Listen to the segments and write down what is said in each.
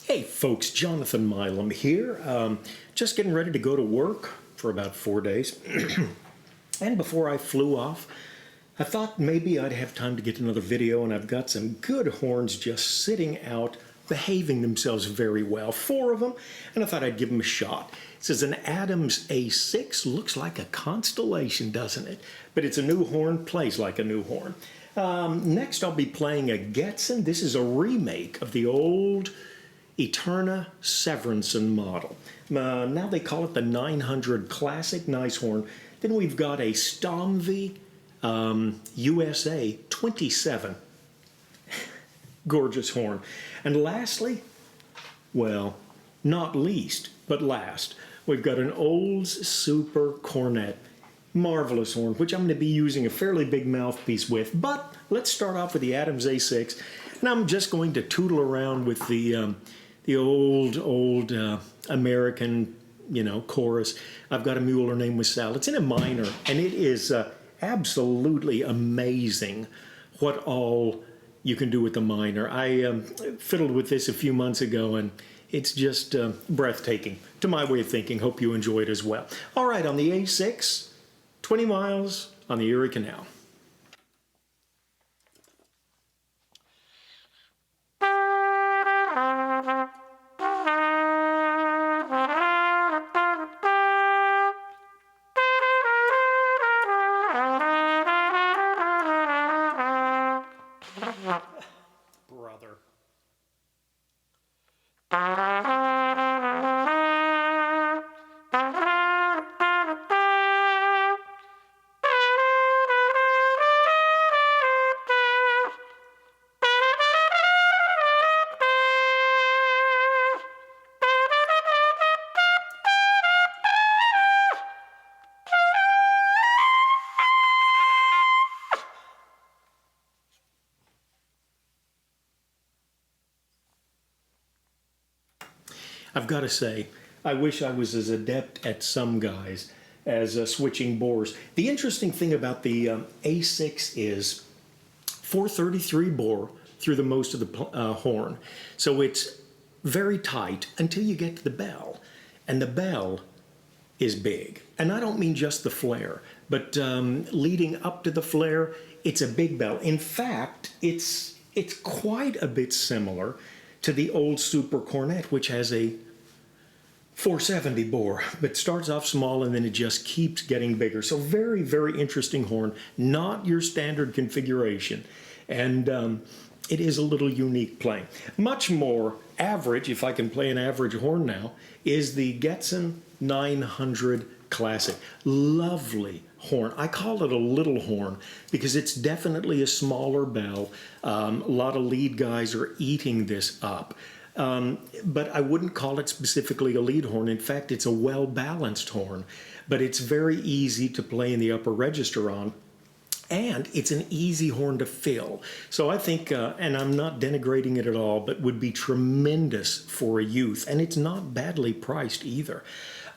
Hey folks, Jonathan Milam here. Just getting ready to go to work for about 4 days. And before I flew off, I thought maybe I'd have time to get another video, and I've got some good horns just sitting out, behaving themselves very well. 4 of them, and I thought I'd give them a shot. This is an Adams A6, looks like a Connstellation, doesn't it? But it's a new horn, plays like a new horn. Next I'll be playing a Getzen. This is a remake of the old Eterna Severinsen Model. Now they call it the 900 Classic, nice horn. Then we've got a Stomvi USA 27. Gorgeous horn. And lastly, well, not least, but last, we've got an Olds Super Cornet. Marvelous horn, which I'm going to be using a fairly big mouthpiece with. But let's start off with the Adams A6. And I'm just going to tootle around with the old American, chorus. I've got a Mueller named with Sal. It's in a minor, and it is absolutely amazing what all you can do with the minor. I fiddled with this a few months ago, and it's just breathtaking to my way of thinking. Hope you enjoy it as well. All right, on the A6, 20 miles on the Erie Canal. Brother. I've got to say, I wish I was as adept at some guys as switching bores. The interesting thing about the A6 is 433 bore through the most of the horn. So it's very tight until you get to the bell. And the bell is big. And I don't mean just the flare, but leading up to the flare, it's a big bell. In fact, it's quite a bit similar to the old Super Cornet, which has a 470 bore, but starts off small and then it just keeps getting bigger. So very, very interesting horn, not your standard configuration. And it is a little unique playing. Much more average, if I can play an average horn now, is the Getzen 900 Classic. Lovely horn. I call it a little horn because it's definitely a smaller bell. A lot of lead guys are eating this up. But I wouldn't call it specifically a lead horn. In fact, it's a well-balanced horn, but it's very easy to play in the upper register on, and it's an easy horn to fill. So I think, and I'm not denigrating it at all, but would be tremendous for a youth, and it's not badly priced either.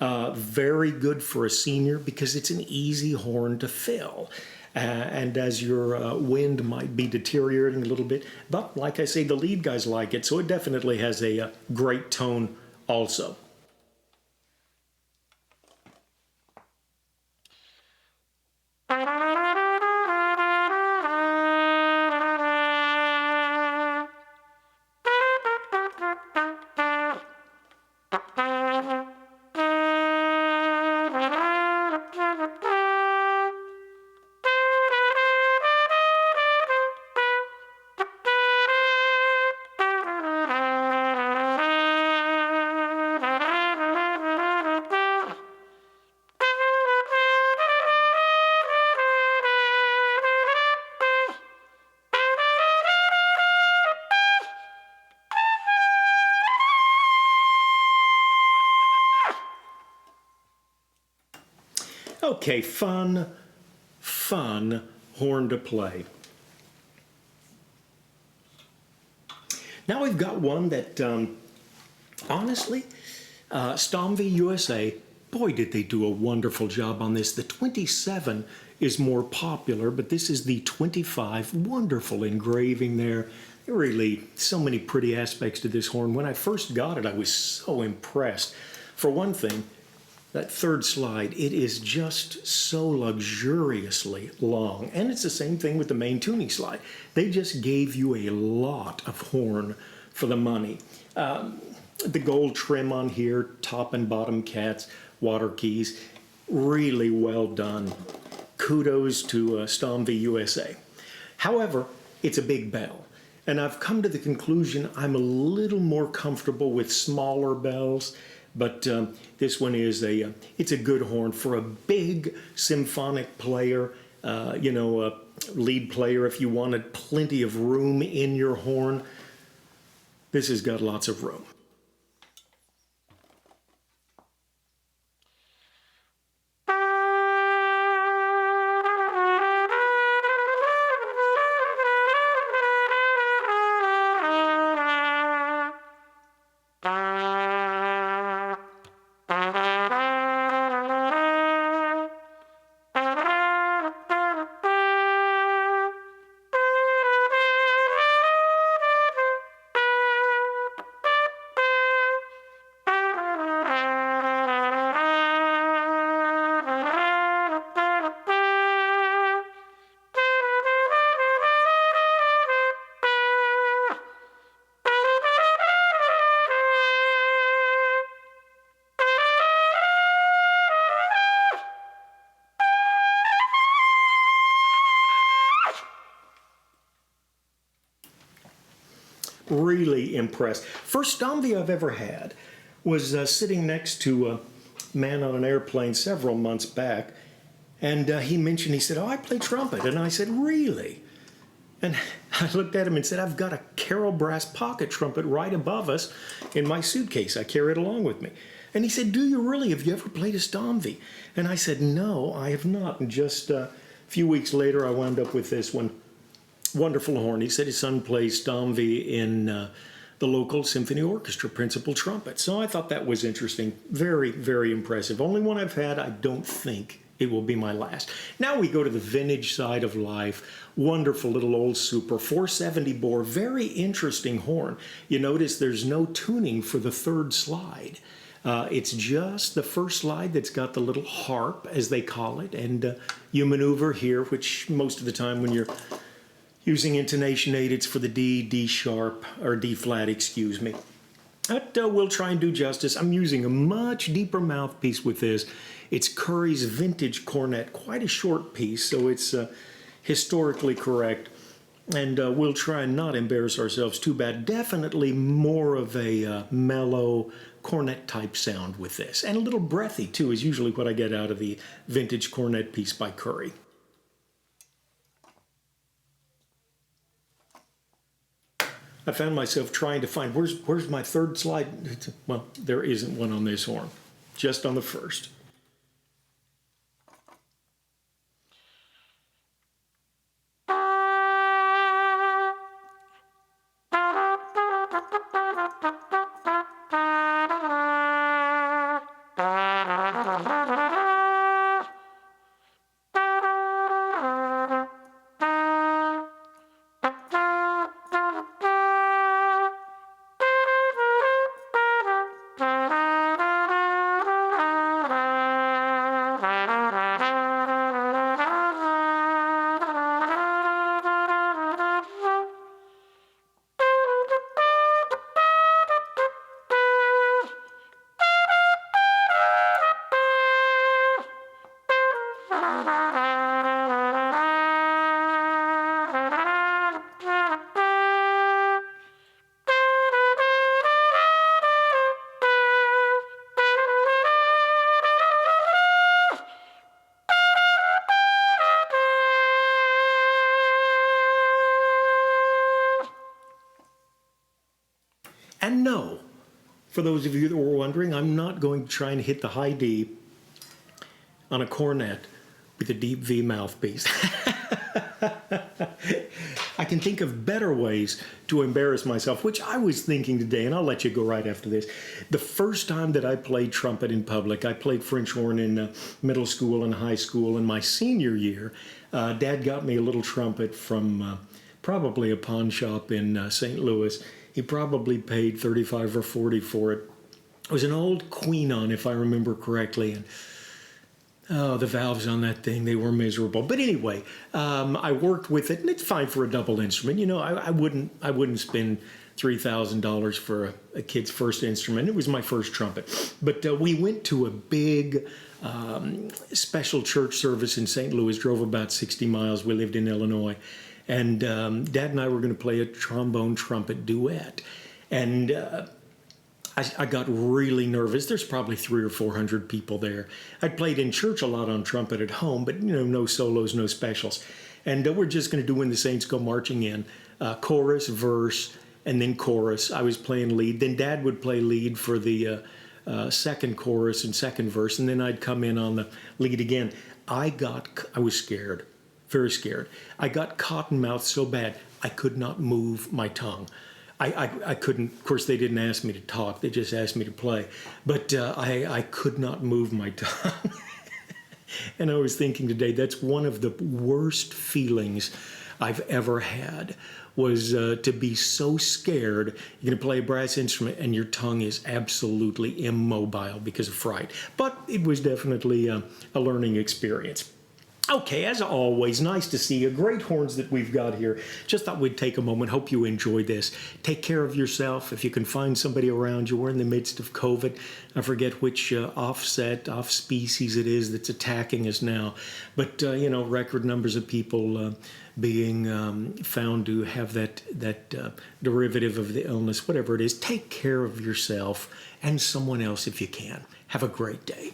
Very good for a senior because it's an easy horn to fill. And as your wind might be deteriorating a little bit, but like I say, the lead guys like it, so it definitely has a great tone also. Okay, fun horn to play. Now we've got one that, honestly, Stomvi USA, boy did they do a wonderful job on this. The 27 is more popular, but this is the 25. Wonderful engraving there. really so many pretty aspects to this horn. When I first got it, I was so impressed. For one thing, that third slide, it is just so luxuriously long. And it's the same thing with the main tuning slide. They just gave you a lot of horn for the money. The gold trim on here, top and bottom cats, water keys, really well done. Kudos to Stomvi USA. However, it's a big bell. And I've come to the conclusion I'm a little more comfortable with smaller bells, but this one is it's a good horn for a big symphonic player, lead player if you wanted plenty of room in your horn. This has got lots of room. Really impressed. First Stomvi I've ever had was sitting next to a man on an airplane several months back, and he said, "Oh, I play trumpet." And I said, "Really?" And I looked at him and said, "I've got a Carol brass pocket trumpet right above us in my suitcase. I carry it along with me." And he said, "Do you really? Have you ever played a Stomvi?" And I said, "No, I have not." And just a few weeks later, I wound up with this one. Wonderful horn. He said his son plays Stomvi in the local symphony orchestra, principal trumpet. So I thought that was interesting. Very, very impressive. Only one I've had. I don't think it will be my last. Now we go to the vintage side of life. Wonderful little old Super 470 bore. Very interesting horn. You notice there's no tuning for the third slide. It's just the first slide that's got the little harp, as they call it, and you maneuver here, which most of the time when you're using intonation aid, it's for the D, D sharp, or D flat, excuse me. But we'll try and do justice. I'm using a much deeper mouthpiece with this. It's Curry's vintage Cornet, quite a short piece, so it's historically correct. And we'll try and not embarrass ourselves too bad. Definitely more of a mellow cornet type sound with this. And a little breathy too is usually what I get out of the vintage cornet piece by Curry. I found myself trying to find, where's my third slide? Well, there isn't one on this horn, just on the first. And no, for those of you that were wondering, I'm not going to try and hit the high D on a cornet with a deep V mouthpiece. I can think of better ways to embarrass myself, which I was thinking today, and I'll let you go right after this. The first time that I played trumpet in public, I played French horn in middle school and high school. In my senior year, Dad got me a little trumpet from probably a pawn shop in St. Louis. He probably paid 35 or 40 for it. It was an old Queenon, if I remember correctly, and oh, the valves on that thing, they were miserable. But anyway, I worked with it, and it's fine for a double instrument. You know, I wouldn't spend $3,000 for a kid's first instrument. It was my first trumpet. But we went to a big special church service in St. Louis, drove about 60 miles. We lived in Illinois. And Dad and I were going to play a trombone-trumpet duet. And I got really nervous. There's probably 300 or 400 people there. I'd played in church a lot on trumpet at home, but you know, no solos, no specials. And we're just going to do When the Saints Go Marching In, chorus, verse, and then chorus. I was playing lead. Then Dad would play lead for the second chorus and second verse, and then I'd come in on the lead again. I was scared, very scared. I got cotton mouth so bad I could not move my tongue. I couldn't, of course they didn't ask me to talk, they just asked me to play, but I could not move my tongue. And I was thinking today, that's one of the worst feelings I've ever had, was to be so scared. You're going to play a brass instrument and your tongue is absolutely immobile because of fright. But it was definitely a learning experience. Okay, as always, nice to see you. Great horns that we've got here. Just thought we'd take a moment. Hope you enjoy this. Take care of yourself. If you can find somebody around you, we're in the midst of COVID. I forget which off-species it is that's attacking us now. But, you know, record numbers of people being found to have that derivative of the illness, whatever it is. Take care of yourself and someone else if you can. Have a great day.